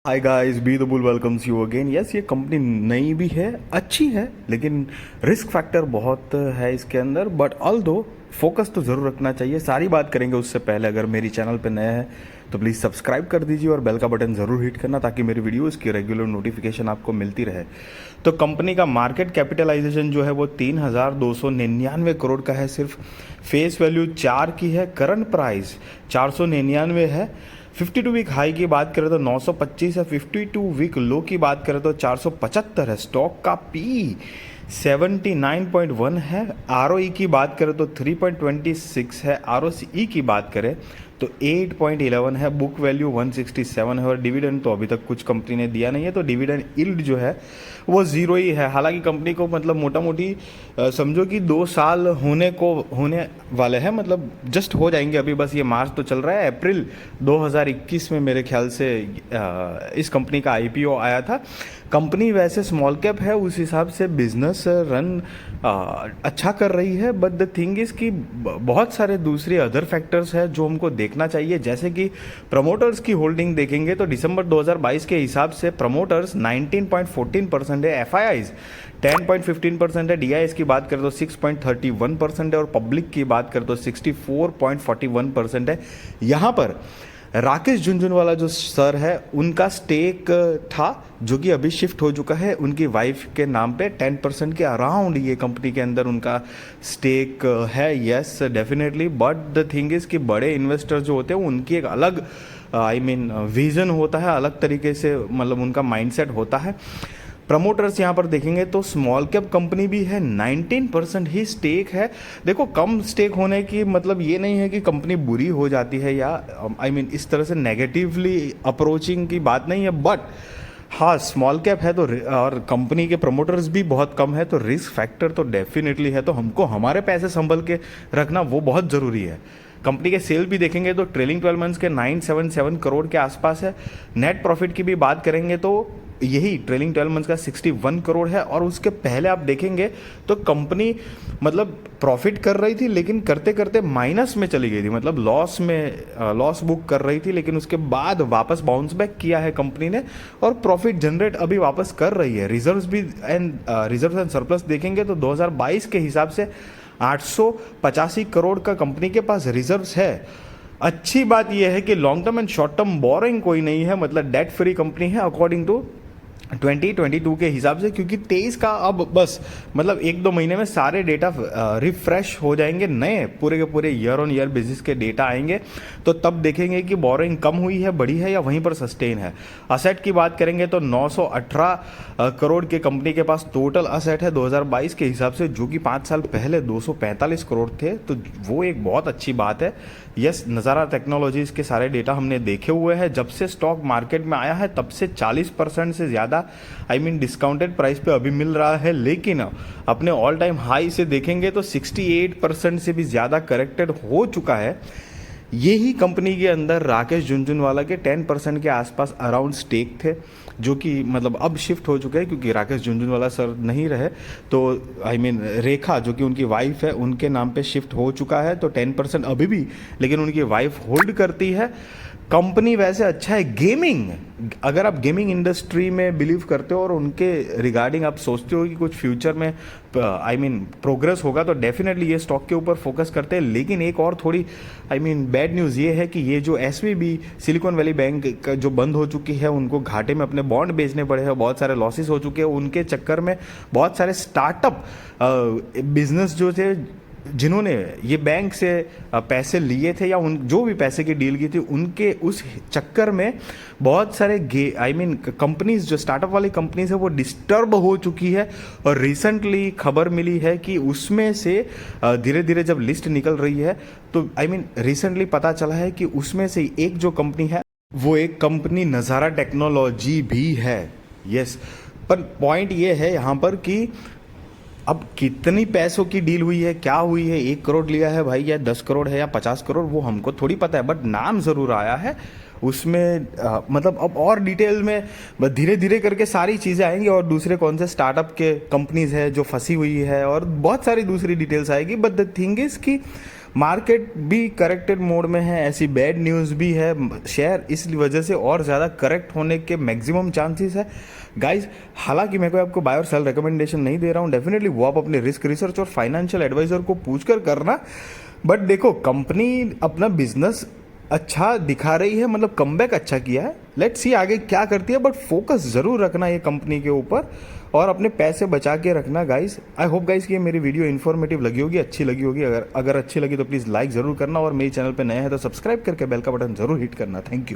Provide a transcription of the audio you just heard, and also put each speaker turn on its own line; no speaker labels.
Hi guys, be the bull welcomes you again. Yes, ये company नई भी है, अच्छी है, लेकिन रिस्क फैक्टर बहुत है इसके अंदर। बट ऑल दो फोकस तो ज़रूर रखना चाहिए। सारी बात करेंगे उससे पहले अगर मेरी चैनल पे नया है तो प्लीज़ सब्सक्राइब कर दीजिए और बेल का बटन ज़रूर हिट करना ताकि मेरी वीडियोस की रेगुलर नोटिफिकेशन आपको मिलती रहे। तो कंपनी का मार्केट कैपिटलाइजेशन जो है वो 3,299 करोड़ का है। सिर्फ फेस वैल्यू 4 की है। करंट प्राइस 499 है। 52 वीक हाई की बात करें तो 925 है। 52 वीक लो की बात करें तो 475 है। स्टॉक का पी 79.1 है। आरओई की बात करें तो 3.26 है। आरओसीई की बात करें तो 8.11 है। बुक वैल्यू 167 है। और डिविडेंड तो अभी तक कुछ कंपनी ने दिया नहीं है, तो डिविडेंड यील्ड जो है वो ज़ीरो ही है। हालांकि कंपनी को मतलब मोटा मोटी समझो कि 2 साल होने वाले हैं, मतलब जस्ट हो जाएंगे। अभी बस ये मार्च तो चल रहा है। अप्रैल 2021 में मेरे ख्याल से इस कंपनी का आईपीओ आया था। कंपनी वैसे स्मॉल कैप है, उस हिसाब से बिजनेस रन अच्छा कर रही है। बट द थिंग इज़ कि बहुत सारे दूसरे अदर फैक्टर्स हैं जो हमको देखना चाहिए। जैसे कि प्रमोटर्स की होल्डिंग देखेंगे तो दिसंबर 2022 के हिसाब से प्रमोटर्स 19.14% है। एफआईआईज 10.15% है। डीआईएस की बात करें तो 6.31% है। और पब्लिक की बात करें तो 64.41% है। यहाँ पर राकेश झुनझुनवाला जो सर है उनका स्टेक था जो कि अभी शिफ्ट हो चुका है उनकी वाइफ के नाम पे। 10% के अराउंड ये कंपनी के अंदर उनका स्टेक है। Yes, definitely. But the thing is कि बड़े इन्वेस्टर जो होते हैं उनकी एक अलग विजन होता है, अलग तरीके से मतलब उनका माइंडसेट होता है। प्रमोटर्स यहाँ पर देखेंगे तो स्मॉल कैप कंपनी भी है, 19% ही स्टेक है। देखो, कम स्टेक होने की मतलब ये नहीं है कि कंपनी बुरी हो जाती है या इस तरह से नेगेटिवली अप्रोचिंग की बात नहीं है। बट हाँ, स्मॉल कैप है तो और कंपनी के प्रमोटर्स भी बहुत कम है, तो रिस्क फैक्टर तो डेफिनेटली है। तो हमको हमारे पैसे संभल के रखना वो बहुत ज़रूरी है। कंपनी के सेल भी देखेंगे तो ट्रेलिंग 12 मंथ्स के 977 करोड़ के आसपास है। नेट प्रॉफिट की भी बात करेंगे तो यही ट्रेलिंग 12 मंथ्स का 61 करोड़ है। और उसके पहले आप देखेंगे तो कंपनी मतलब प्रॉफिट कर रही थी लेकिन करते करते माइनस में चली गई थी, मतलब लॉस बुक कर रही थी। लेकिन उसके बाद वापस बाउंस बैक किया है कंपनी ने और प्रॉफिट जनरेट अभी वापस कर रही है। रिजर्व्स एंड सरप्लस देखेंगे तो 2022 के हिसाब से 885 करोड़ का कंपनी के पास रिजर्व्स है। अच्छी बात यह है कि long term and short term borrowing कोई नहीं है, मतलब डेट फ्री कंपनी है अकॉर्डिंग टू 2022 के हिसाब से। क्योंकि 23 का अब बस मतलब 1-2 महीने में सारे डेटा रिफ्रेश हो जाएंगे, नए पूरे के पूरे ईयर ऑन ईयर बेसिस के डेटा आएंगे। तो तब देखेंगे कि बोरिंग कम हुई है, बढ़ी है या वहीं पर सस्टेन है। असेट की बात करेंगे तो 918 करोड़ के कंपनी के पास टोटल असेट है 2022 के हिसाब से, जो कि 5 साल पहले 245 करोड़ थे। तो वो एक बहुत अच्छी बात है। यस, नज़ारा टेक्नोलॉजीज़ के सारे डेटा हमने देखे हुए हैं। जब से स्टॉक मार्केट में आया है तब से 40% से ज़्यादा डिस्काउंटेड प्राइस पे अभी मिल रहा है। लेकिन अपने ऑल टाइम हाई से देखेंगे तो 68% से भी ज़्यादा करेक्टेड हो चुका है। यही कंपनी के अंदर राकेश झुनझुनवाला के 10% के आसपास अराउंड स्टेक थे, जो कि मतलब अब शिफ्ट हो चुके हैं क्योंकि राकेश झुनझुनवाला सर नहीं रहे। तो रेखा जो कि उनकी वाइफ है उनके नाम पे शिफ्ट हो चुका है। तो 10% अभी भी लेकिन उनकी वाइफ होल्ड करती है। कंपनी वैसे अच्छा है। गेमिंग, अगर आप गेमिंग इंडस्ट्री में बिलीव करते हो और उनके रिगार्डिंग आप सोचते हो कि कुछ फ्यूचर में प्रोग्रेस होगा तो डेफिनेटली ये स्टॉक के ऊपर फोकस करते हैं। लेकिन एक और थोड़ी बैड न्यूज़ ये है कि ये जो एसवीबी सिलिकॉन वैली बैंक जो बंद हो चुकी है, उनको घाटे में अपने बॉन्ड बेचने पड़े हैं, बहुत सारे लॉसेस हो चुके हैं। उनके चक्कर में बहुत सारे स्टार्टअप बिजनेस जो थे जिन्होंने ये बैंक से पैसे लिए थे या उन जो भी पैसे की डील की थी, उनके उस चक्कर में बहुत सारे कंपनीज जो स्टार्टअप वाली कंपनीज है वो डिस्टर्ब हो चुकी है। और रिसेंटली खबर मिली है कि उसमें से धीरे धीरे जब लिस्ट निकल रही है तो रिसेंटली पता चला है कि उसमें से एक जो कंपनी है वो एक कंपनी नज़ारा टेक्नोलॉजी भी है। यस, पर पॉइंट ये है यहाँ पर कि अब कितनी पैसों की डील हुई है, क्या हुई है, 1 करोड़ लिया है भाई या 10 करोड़ है या 50 करोड़, वो हमको थोड़ी पता है। बट नाम ज़रूर आया है उसमें। मतलब अब और डिटेल में धीरे धीरे करके सारी चीज़ें आएंगी और दूसरे कौन से स्टार्टअप के कंपनीज है जो फंसी हुई है और बहुत सारी दूसरी डिटेल्स आएगी। बट द थिंग इज़ कि मार्केट भी करेक्टेड मोड में है, ऐसी बैड न्यूज़ भी है, शेयर इस वजह से और ज़्यादा करेक्ट होने के मैक्सिमम चांसेस है गाइज। हालांकि मैं कोई आपको बाय और सेल रिकमेंडेशन नहीं दे रहा हूँ, डेफिनेटली वो आप अपने रिस्क रिसर्च और फाइनेंशियल एडवाइजर को पूछकर करना। बट देखो, कंपनी अपना बिजनेस अच्छा दिखा रही है, मतलब कमबैक अच्छा किया है, लेट्स सी आगे क्या करती है, बट फोकस ज़रूर रखना ये कंपनी के ऊपर और अपने पैसे बचा के रखना गाइस। आई होप गाइस कि ये मेरी वीडियो इन्फॉर्मेटिव लगी होगी, अच्छी लगी होगी। अगर अच्छी लगी तो प्लीज़ लाइक ज़रूर करना और मेरे चैनल पे नए हैं तो सब्सक्राइब करके बेल का बटन ज़रूर हिट करना। Thank you.